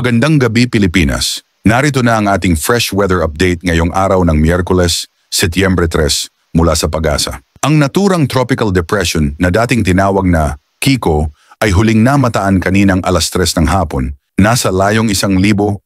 Magandang gabi Pilipinas. Narito na ang ating fresh weather update ngayong araw ng Miyerkules, Setyembre 3 mula sa Pag-asa. Ang naturang tropical depression na dating tinawag na Kiko ay huling namataan kaninang alas 3 ng hapon. Nasa layong 1,100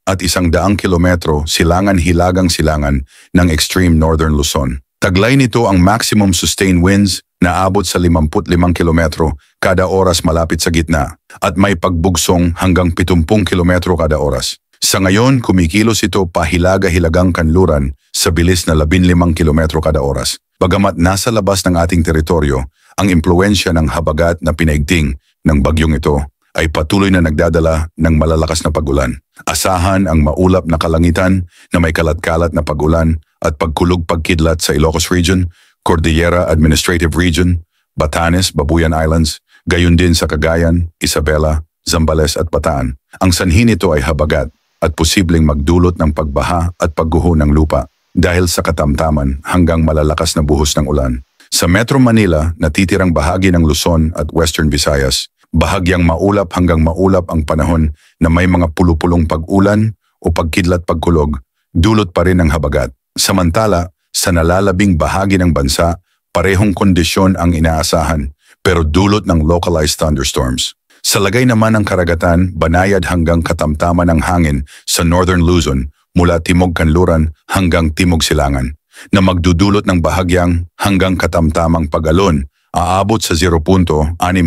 kilometro silangan-hilagang silangan ng extreme northern Luzon. Taglay nito ang maximum sustained winds na abot sa 55 kilometro kada oras malapit sa gitna at may pagbugsong hanggang 70 kilometro kada oras. Sa ngayon, kumikilos ito pahilaga-hilagang kanluran sa bilis na 15 kilometro kada oras. Bagamat nasa labas ng ating teritoryo, ang impluensya ng habagat na pinaigting ng bagyong ito ay patuloy na nagdadala ng malalakas na pag-ulan. Asahan ang maulap na kalangitan na may kalat-kalat na pag-ulan at pagkulog-pagkidlat sa Ilocos Region, Cordillera Administrative Region, Batanes, Babuyan Islands, gayon din sa Cagayan, Isabela, Zambales at Bataan. Ang sanhi nito ay habagat at posibleng magdulot ng pagbaha at pagguho ng lupa dahil sa katamtaman hanggang malalakas na buhos ng ulan. Sa Metro Manila, natitirang bahagi ng Luzon at Western Visayas, bahagyang maulap hanggang maulap ang panahon na may mga pulupulong pag-ulan o pagkidlat-pagkulog, dulot pa rin ng habagat. Samantala, sa nalalabing bahagi ng bansa, parehong kondisyon ang inaasahan pero dulot ng localized thunderstorms. Sa lagay naman ng karagatan, banayad hanggang katamtaman ng hangin sa Northern Luzon mula Timog Kanluran hanggang Timog Silangan na magdudulot ng bahagyang hanggang katamtamang pag-alon aabot sa 0.6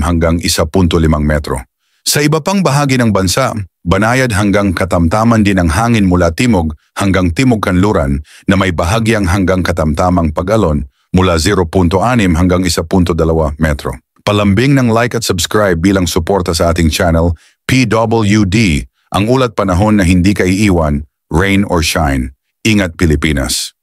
hanggang 1.5 metro. Sa iba pang bahagi ng bansa, banayad hanggang katamtaman din ang hangin mula Timog hanggang Timog Kanluran na may bahagyang hanggang katamtamang pag-alon mula 0.6 hanggang 1.2 metro. Palambing ng like at subscribe bilang suporta sa ating channel, PWD, ang ulat panahon na hindi kaiiwan, rain or shine. Ingat Pilipinas!